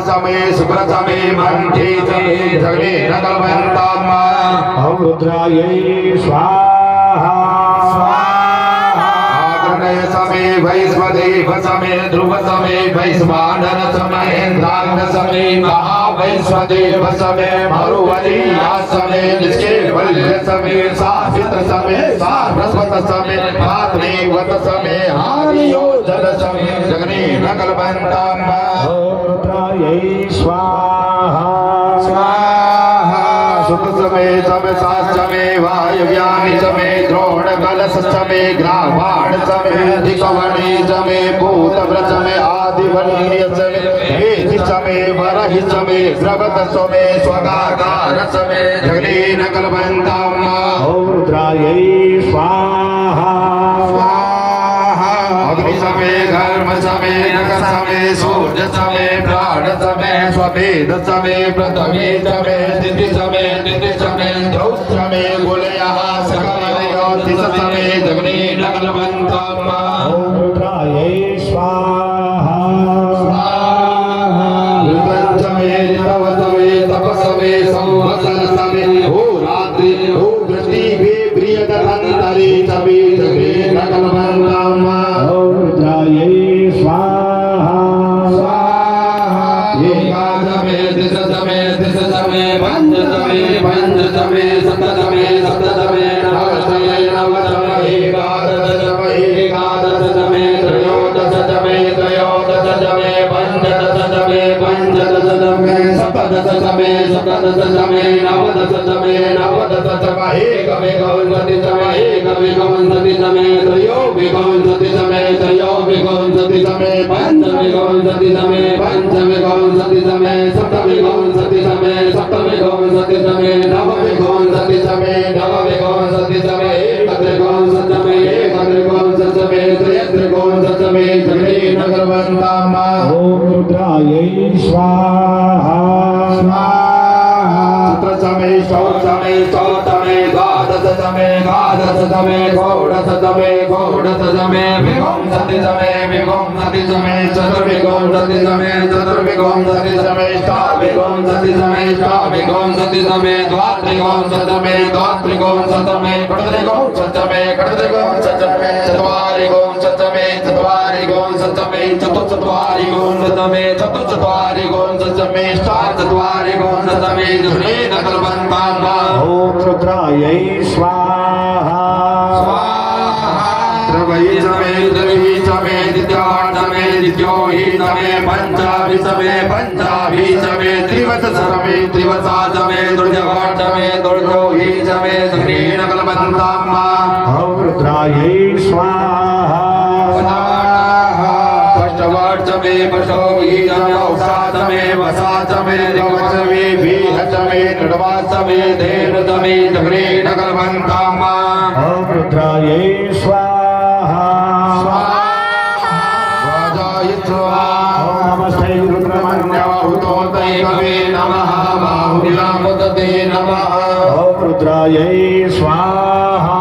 समय सुब्रत समय मंथी समय जगने नगलवंतम रुद्रायै स्वाहा आग्रह समय वैश्वदेव समय ध्रुव समय वैश्वानर समय इंद्राग्न समय महावैश्वदेव समय मरुवली समय निष्केवल्य समय साहित समय सारस्वत समय पात्रेवत समय हारियोजन समय जगने नगलवंतम स्वाहा स्वाहा सुख समय समय सास समय वायुव्यानि समय द्रोण कलश समय ग्रावाण समय दिकवणी समय भूतव्रत समय आदिवनीय समय हेति समय वरहि समय द्रवत समय स्वगाकार समय जगने नकलवंतम रुद्रायै स्वाहा अग्नि समय कर्म समय नग समय सूर्य समय प्राण समय स्वभेद समय प्रथमे समय तिथि समय ध्रुव समय गुलयः सकलयोतिष समय जगने नगलवंतम रुद्रायै स्वाहा ऋतु समय ऋतव समय तप समय संवत्सर समय होरात्रि भूदृष्टि प्रियदन्तरि समय जगने नगलवंतम रुद्रायै स्वाहा रुद्रायै स्वाहा त्रवै समय द्रवि समय द्वितीय द्वितीयो हि समय पंचाभि समय पंचाभि समय त्रिवत समय त्रिवता समय दुर्जवाट समय दुर्जो हि समय जगने नगलवंतम रुद्रायै स्वाहा पष्टवाट समय पशो हि समय औषा समय वसा समय जवचवे भीह समय नडवा समय धेन समय जगने नगलवंतम रुद्रायै स्वाहा नमस्ते रुद्रमन्यवहुतोतैकवे नमः बाहुल्यामुदते नमः रुद्रायै स्वाहा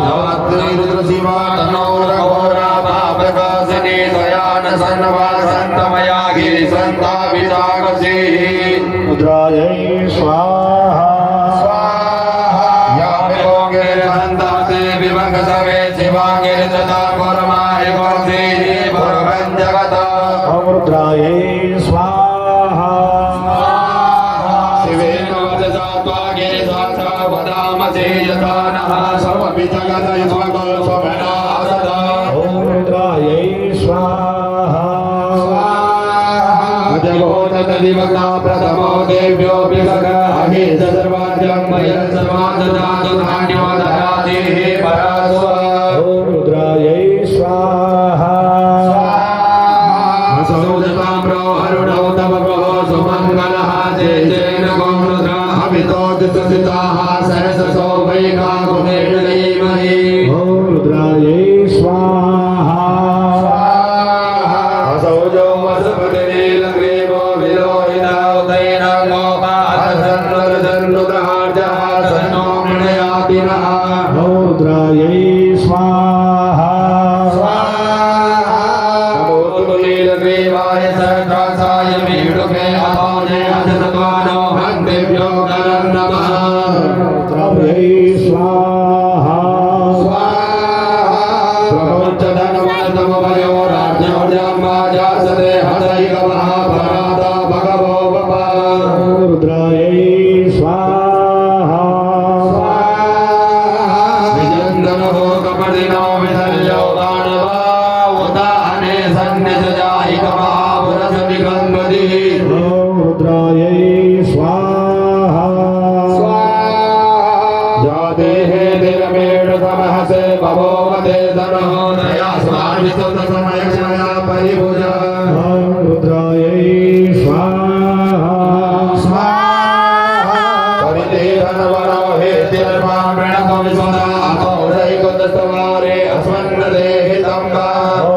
रुद्रशिवा तनोरघोरा भावकासने दयान सन्नवासन्तमया गिरिसन्तापिताकसे रुद्रायै स्वाहा जग सवे शिवांगे तथा गुरमाय गुरुजी भगवन् जगत ॐ रुद्रायै स्वाहा शिवेन वचसा त्वागे साचा वदामसे यथा नः सर्वपि जगत युष्मको स्वमेना सदा ॐ रुद्रायै स्वाहा अजगोतदिवक्ता प्रथमो देव्यो विगगाहि सर्वाद्यं मयं सर्वाददातु धान्यो ददाति परास्व ॐ रुद्रायै स्वाहा असौदताम्रो अरुणौ तव ग्रहो सुमङ्गलः तेन गोरुद्रा अभितो दितसिताः सरससो वैगा गुणेर्धीमहि ॐ रुद्रायै स्वाहा असौजो वसुपतिनीलग्रीवो विलोहिता उदैनं गोपाधन्नुदहार्जः सन्नो मृणयाति नः ॐ रुद्रायै स्वाहा नमो नीलग्रीवाय सहस्राय मीडुके अहोजे अजतत्वानो हन्तेभ्यो गणं नमः रुद्रायै स्वाहा प्रपञ्चधनवनतमभयो राज्ञोर्जन्माजासते हसैकवः परादा भगवो बपा रुद्रायै स्वाहा विजन्दनो कपदिनो विधल्यो दानवा उदाहने सन्निधजायिकमहापुरसति गङ्गदिः ॐ रुद्रायै स्वाहा जादेहे दिनमेण समहसे भवोवते धनो दया स्वामितुतसमयक्षया परिभुज ॐ रुद्रायै स्वाहा परिदेहनवरो हे तिर्मां प्रणतमिस्वदा अतोरैकुतस्तवारे अस्मन्नदेहि तम्बा ॐ